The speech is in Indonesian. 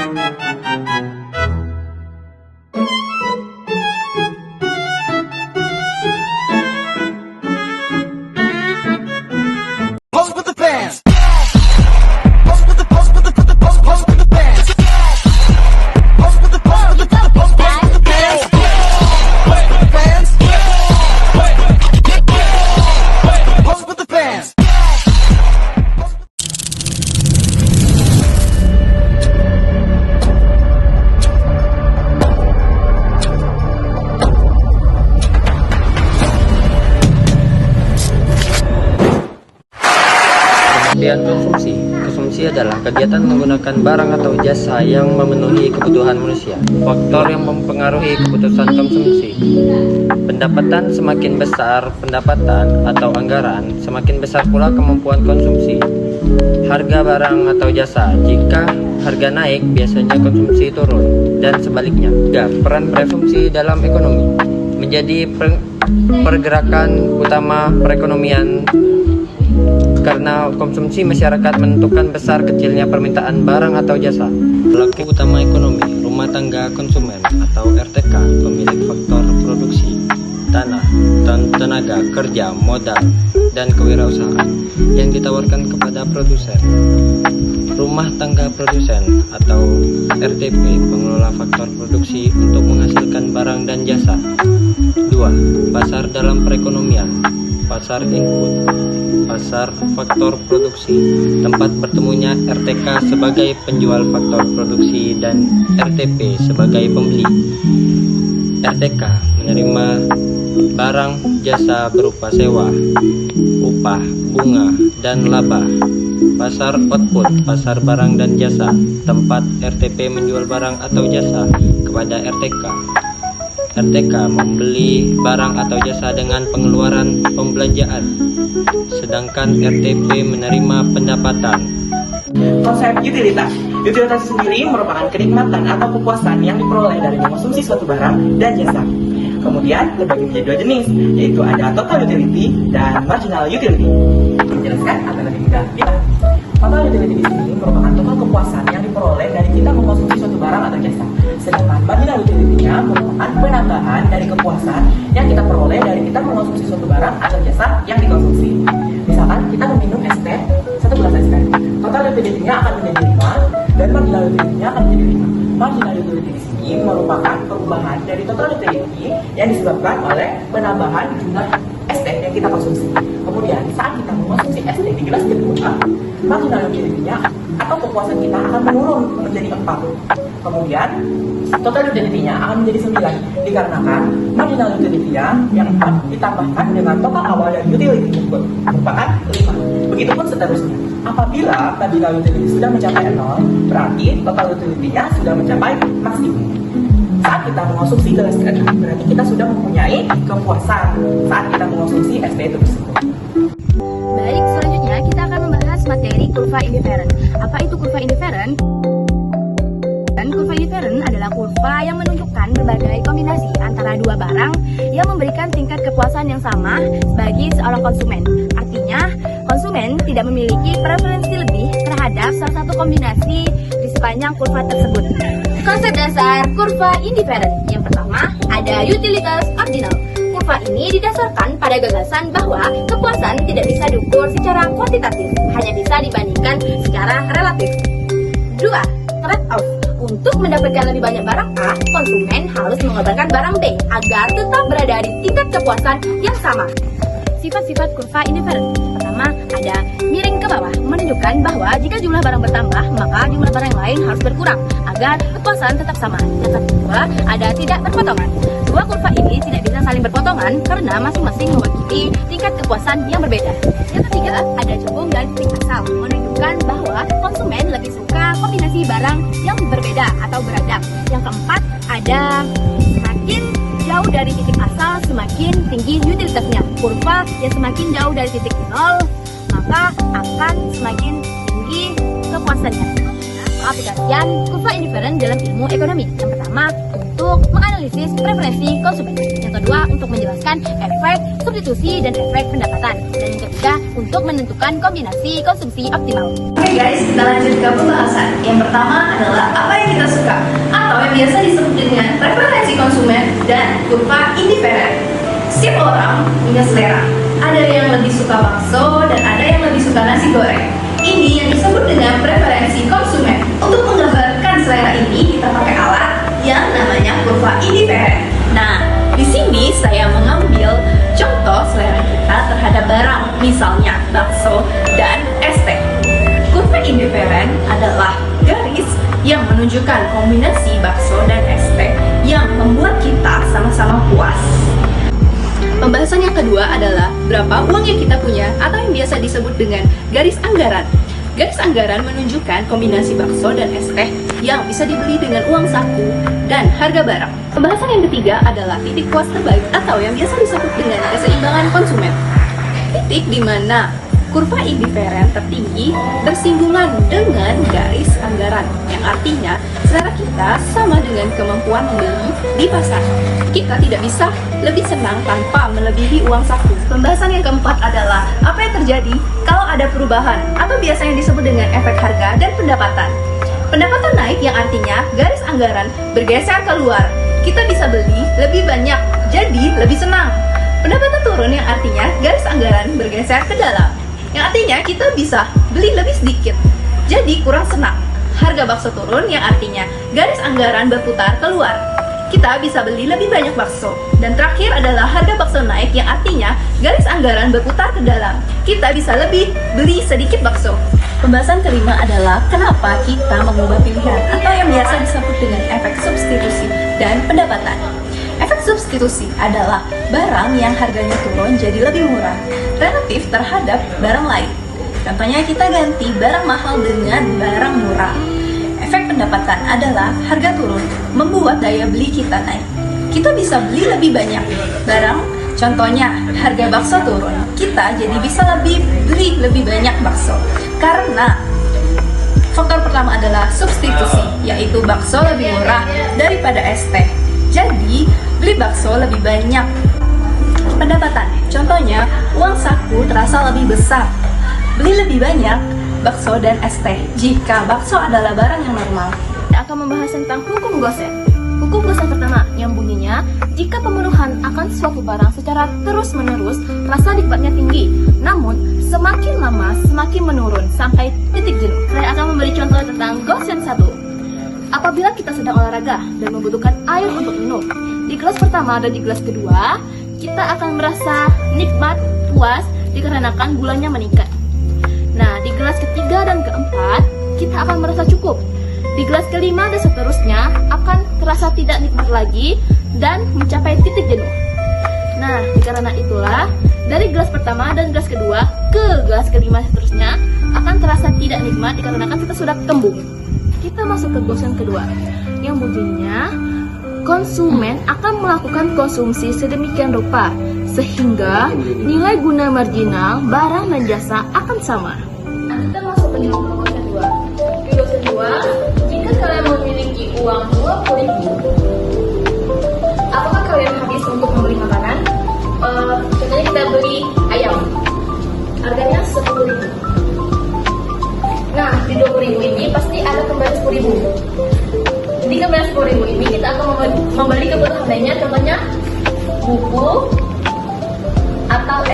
Pose with the fans. Pose with the pose with the pose with the fans. Pose with the pose with the pose with the fans. Pose with the fans. Pose with the fans. Pengertian konsumsi. Konsumsi adalah kegiatan menggunakan barang atau jasa yang memenuhi kebutuhan manusia. Faktor yang mempengaruhi keputusan konsumsi. Pendapatan semakin besar pendapatan atau anggaran, semakin besar pula kemampuan konsumsi. Harga barang atau jasa. Jika harga naik, biasanya konsumsi turun, dan sebaliknya. Peran konsumsi dalam ekonomi menjadi pergerakan utama perekonomian. Karena konsumsi masyarakat menentukan besar kecilnya permintaan barang atau jasa. Pelaku utama ekonomi, rumah tangga konsumen atau RTK, pemilik faktor produksi, tanah, dan tenaga kerja, modal, dan kewirausahaan yang ditawarkan kepada produsen. Rumah tangga produsen atau RTP, pengelola faktor produksi untuk menghasilkan barang dan jasa. 2. Pasar dalam perekonomian, pasar input, pasar faktor produksi, tempat bertemunya RTK sebagai penjual faktor produksi dan RTP sebagai pembeli. RTK menerima barang jasa berupa sewa, upah, bunga, dan laba. Pasar output, pasar barang dan jasa, tempat RTP menjual barang atau jasa kepada RTK. RTK membeli barang atau jasa dengan pengeluaran pembelanjaan, sedangkan RTP menerima pendapatan. Konsep utilitas. Utilitas sendiri merupakan kenikmatan atau kepuasan yang diperoleh dari mengonsumsi suatu barang dan jasa. Kemudian terbagi menjadi dua jenis, yaitu ada total utility dan marginal utility. Menjelaskan akan lebih mudah. Total utility di sini merupakan total kepuasan yang diperoleh dari kita mengonsumsi suatu barang atau jasa. Sedangkan marginal utility-nya merupakan penambahan dari kepuasan yang kita peroleh dari kita mengonsumsi suatu barang atau jasa yang dikonsumsi. Misalkan kita meminum es teh, 1 gelas es teh. Total utility-nya akan menjadi 5 dan marginal utility-nya akan menjadi 5. Marginal utility di sini merupakan perubahan dari total utility yang disebabkan oleh penambahan jumlah es teh yang kita konsumsi. Kemudian saat kita mengonsumsi es teh di gelas kedua, marginal utility-nya atau kepuasan kita akan menurun menjadi 4. Kemudian total utility-nya akan menjadi 9 dikarenakan marginal utility-nya yang 4 ditambahkan dengan total awal dari utility tersebut merupakan 5. Begitupun seterusnya. Apabila marginal utility sudah mencapai 0, berarti total utility-nya sudah mencapai maksimum. Saat kita mengonsumsi gelas ke-6, berarti kita sudah mempunyai kepuasan saat kita mengonsumsi es teh tersebut. Baik, selanjutnya kita akan membahas materi kurva indifferent. Apa itu kurva indifferent? Kurva indifferent adalah kurva yang menunjukkan berbagai kombinasi antara dua barang yang memberikan tingkat kepuasan yang sama bagi seorang konsumen. Artinya, konsumen tidak memiliki preferensi lebih terhadap salah satu kombinasi di sepanjang kurva tersebut. Konsep dasar kurva indifferent. Yang pertama, ada utilitas ordinal. Kurva ini didasarkan pada gagasan bahwa kepuasan tidak bisa diukur secara kuantitatif, hanya bisa dibandingkan secara relatif. 2. Trade-off. Untuk mendapatkan lebih banyak barang A, konsumen harus mengorbankan barang B agar tetap berada di tingkat kepuasan yang sama. Sifat-sifat kurva indifferent. Pertama, ada miring ke bawah, menunjukkan bahwa jika jumlah barang bertambah, maka jumlah barang yang lain harus berkurang agar kepuasan tetap sama. Yang kedua, ada tidak berpotongan. Dua kurva ini tidak bisa saling berpotongan karena masing-masing mewakili tingkat kepuasan yang berbeda. Yang ketiga, ada cembung dan titik asal, menunjukkan bahwa konsumen lebih suka kombinasi barang yang berbeda atau beragam. Yang keempat, ada semakin jauh dari titik asal semakin tinggi utilitasnya. Kurva yang semakin jauh dari titik 0 maka akan semakin tinggi kepuasannya. Aplikasian kurva indifferent dalam ilmu ekonomi. Yang pertama, untuk menganalisis preferensi konsumen. Yang kedua, untuk menjelaskan efek substitusi dan efek pendapatan. Dan yang ketiga, untuk menentukan kombinasi konsumsi optimal. Oke guys, kita lanjut ke pembahasan. Yang pertama adalah apa yang kita kurva indiferen. Setiap orang punya selera. Ada yang lebih suka bakso dan ada yang lebih suka nasi goreng. Ini yang disebut dengan preferensi konsumen. Untuk menggambarkan selera ini kita pakai alat yang namanya kurva indiferen. Nah, di sini saya mengambil contoh selera kita terhadap barang, misalnya bakso dan es teh. Kurva indiferen adalah garis yang menunjukkan kombinasi bakso dan es teh yang membuat kita sama-sama puas. Pembahasan yang kedua adalah berapa uang yang kita punya atau yang biasa disebut dengan garis anggaran. Garis anggaran menunjukkan kombinasi bakso dan es teh yang bisa dibeli dengan uang saku dan harga barang. Pembahasan yang ketiga adalah titik puas terbaik atau yang biasa disebut dengan keseimbangan konsumen. Titik di mana kurva indiferen tertinggi bersinggungan dengan garis anggaran, yang artinya selera kita sama dengan kemampuan membeli di pasar. Kita tidak bisa lebih senang tanpa melebihi uang saku. Pembahasan yang keempat adalah apa yang terjadi kalau ada perubahan atau biasa yang disebut dengan efek harga dan pendapatan. Pendapatan naik yang artinya garis anggaran bergeser keluar. Kita bisa beli lebih banyak, jadi lebih senang. Pendapatan turun yang artinya garis anggaran bergeser ke dalam, yang artinya kita bisa beli lebih sedikit, jadi kurang senang. Harga bakso turun yang artinya garis anggaran berputar keluar. Kita bisa beli lebih banyak bakso. Dan terakhir adalah harga bakso naik yang artinya garis anggaran berputar ke dalam. Kita bisa lebih beli sedikit bakso. Pembahasan kelima adalah kenapa kita mengubah pilihan atau yang biasa disebut dengan efek substitusi dan pendapatan. Efek substitusi adalah barang yang harganya turun jadi lebih murah relatif terhadap barang lain. Contohnya kita ganti barang mahal dengan barang murah. Efek pendapatan adalah harga turun membuat daya beli kita naik. Kita bisa beli lebih banyak barang. Contohnya harga bakso turun, kita jadi bisa beli lebih banyak bakso. Karena faktor pertama adalah substitusi, yaitu bakso lebih murah daripada es teh. Jadi beli bakso lebih banyak. Pendapatan, contohnya uang saku terasa lebih besar. Beli lebih banyak bakso dan es teh jika bakso adalah barang yang normal. Akan membahas tentang hukum Gosen. Hukum Gosen pertama yang bunyinya, jika pemenuhan akan suatu barang secara terus-menerus, rasa nikmatnya tinggi. Namun, semakin lama semakin menurun sampai titik jenuh. Saya akan memberi contoh tentang Gosen 1. Apabila kita sedang olahraga dan membutuhkan air untuk minum, di gelas pertama dan di gelas kedua, kita akan merasa nikmat, puas, dikarenakan gulanya meningkat. Nah, di gelas ketiga dan keempat, kita akan merasa cukup. Di gelas kelima dan seterusnya, akan terasa tidak nikmat lagi dan mencapai titik jenuh. Nah, karena itulah, dari gelas pertama dan gelas kedua ke gelas kelima seterusnya, akan terasa tidak nikmat dikarenakan kita sudah kembung. Kita masuk ke Gosen kedua, yang bunyinya, konsumen akan melakukan konsumsi sedemikian rupa sehingga nilai guna marginal barang dan jasa akan sama. Nah, kita masuk ke Gosen 2. Di Gosen 2, jika kalian memiliki uang 20.000, apakah kalian habis untuk membeli makanan? Contohnya kita beli ayam, harganya 10.000. Nah, di 20.000 ini pasti ada kembali 10.000. Di kembali 10.000 ini kita akan membeli kebutuhan lainnya, contohnya buku,